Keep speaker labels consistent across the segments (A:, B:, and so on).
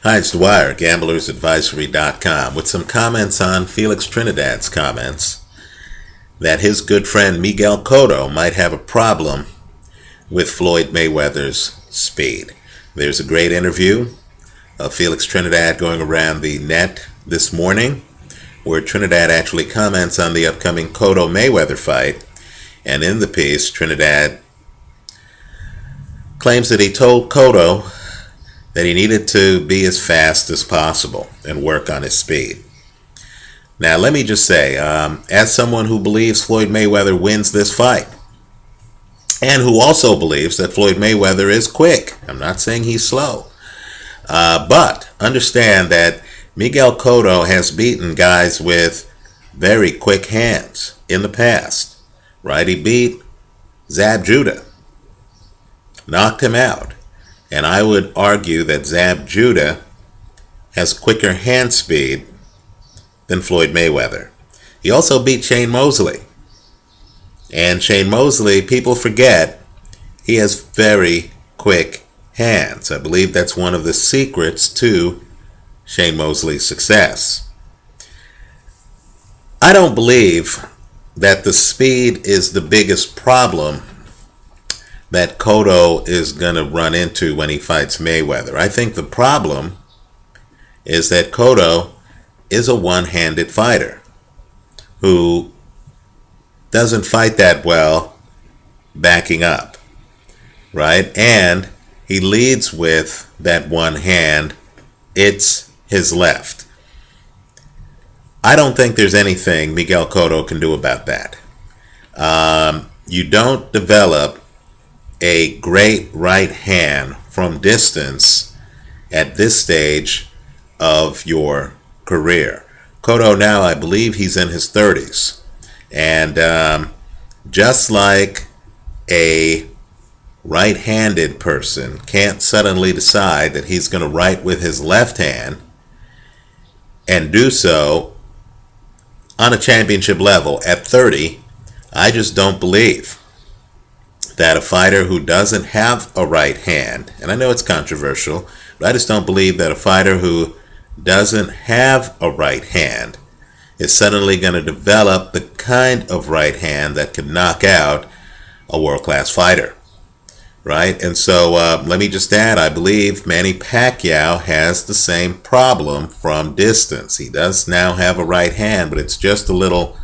A: Hi, it's Dwyer, gamblersadvisory.com, with some comments on Felix Trinidad's comments that his good friend Miguel Cotto might have a problem with Floyd Mayweather's speed. There's a great interview of Felix Trinidad going around the net this morning, where Trinidad actually comments on the upcoming Cotto-Mayweather fight. And in the piece, Trinidad claims that he told Cotto that he needed to be as fast as possible and work on his speed. Now, let me just say, as someone who believes Floyd Mayweather wins this fight, and who also believes that Floyd Mayweather is quick, I'm not saying he's slow, but understand that Miguel Cotto has beaten guys with very quick hands in the past, right? He beat Zab Judah, knocked him out. And I would argue that Zab Judah has quicker hand speed than Floyd Mayweather. He also beat Shane Mosley. And Shane Mosley, people forget, he has very quick hands. I believe that's one of the secrets to Shane Mosley's success. I don't believe that the speed is the biggest problem that Cotto is going to run into when he fights Mayweather. I think the problem is that Cotto is a one-handed fighter who doesn't fight that well backing up, right? And he leads with that one hand. It's his left. I don't think there's anything Miguel Cotto can do about that. You don't develop a great right hand from distance at this stage of your career. Cotto now, I believe he's in his 30s. And just like a right-handed person can't suddenly decide that he's going to write with his left hand and do so on a championship level at 30, I just don't believe that a fighter who doesn't have a right hand, and I know it's controversial, but I just don't believe that a fighter who doesn't have a right hand is suddenly going to develop the kind of right hand that can knock out a world-class fighter, right? And so let me just add, I believe Manny Pacquiao has the same problem from distance. He does now have a right hand, but it's just a little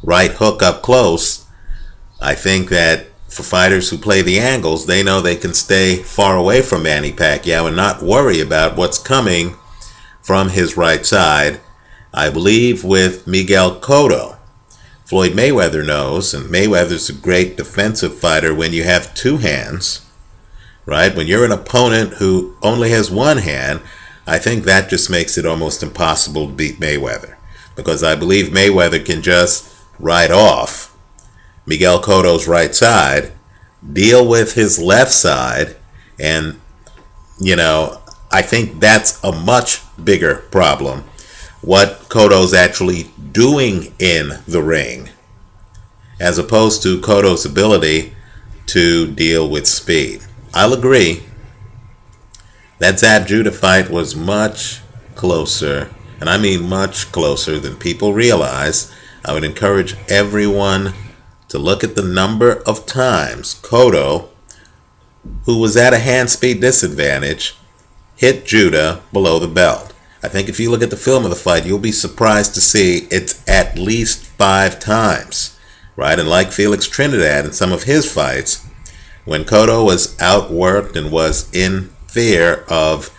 A: right hook up close. I think that for fighters who play the angles, they know they can stay far away from Manny Pacquiao and not worry about what's coming from his right side. I believe with Miguel Cotto, Floyd Mayweather knows, and Mayweather's a great defensive fighter when you have two hands, right? When you're an opponent who only has one hand, I think that just makes it almost impossible to beat Mayweather, because I believe Mayweather can just ride off Miguel Cotto's right side, deal with his left side, and, I think that's a much bigger problem. What Cotto's actually doing in the ring, as opposed to Cotto's ability to deal with speed. I'll agree that Zab Judah fight was much closer, and I mean much closer than people realize. I would encourage everyone to look at the number of times Cotto, who was at a hand speed disadvantage, hit Judah below the belt. I think if you look at the film of the fight, you'll be surprised to see it's at least 5 times, right? And like Felix Trinidad in some of his fights, when Cotto was outworked and was in fear of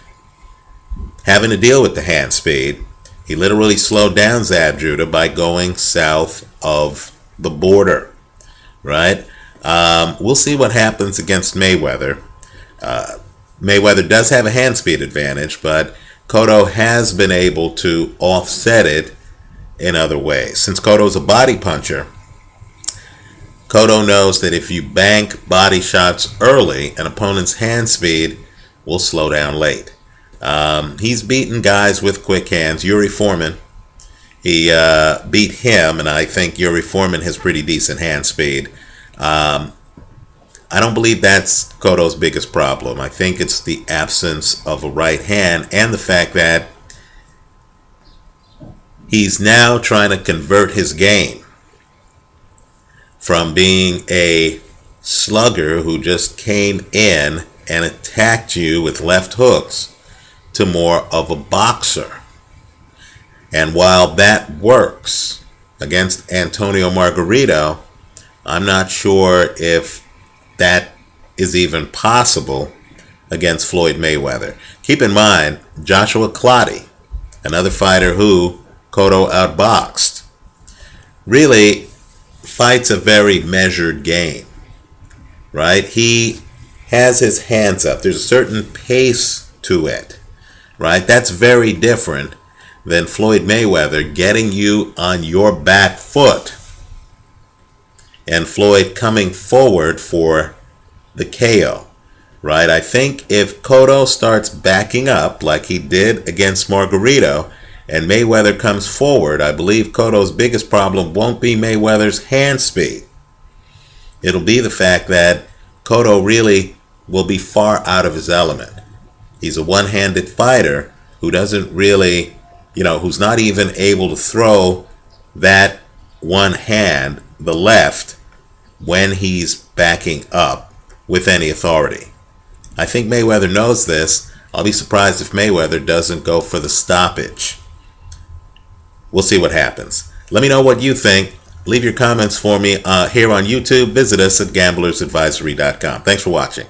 A: having to deal with the hand speed, he literally slowed down Zab Judah by going south of the border. Right? We'll see what happens against Mayweather. Mayweather does have a hand speed advantage, but Cotto has been able to offset it in other ways. Since Cotto's a body puncher, Cotto knows that if you bank body shots early, an opponent's hand speed will slow down late. He's beaten guys with quick hands. Yuri Foreman, he beat him, and I think Yuri Foreman has pretty decent hand speed. I don't believe that's Cotto's biggest problem. I think it's the absence of a right hand and the fact that he's now trying to convert his game from being a slugger who just came in and attacked you with left hooks to more of a boxer. And while that works against Antonio Margarito, I'm not sure if that is even possible against Floyd Mayweather. Keep in mind, Joshua Clottey, another fighter who Cotto outboxed, really fights a very measured game, right? He has his hands up. There's a certain pace to it, right? That's very different than Floyd Mayweather getting you on your back foot and Floyd coming forward for the KO, right? I think if Cotto starts backing up like he did against Margarito and Mayweather comes forward, I believe Cotto's biggest problem won't be Mayweather's hand speed. It'll be the fact that Cotto really will be far out of his element. He's a one-handed fighter who doesn't really, who's not even able to throw that one hand, the left, when he's backing up with any authority. I think Mayweather knows this. I'll be surprised if Mayweather doesn't go for the stoppage. We'll see what happens. Let me know what you think. Leave your comments for me here on YouTube. Visit us at gamblersadvisory.com. Thanks for watching.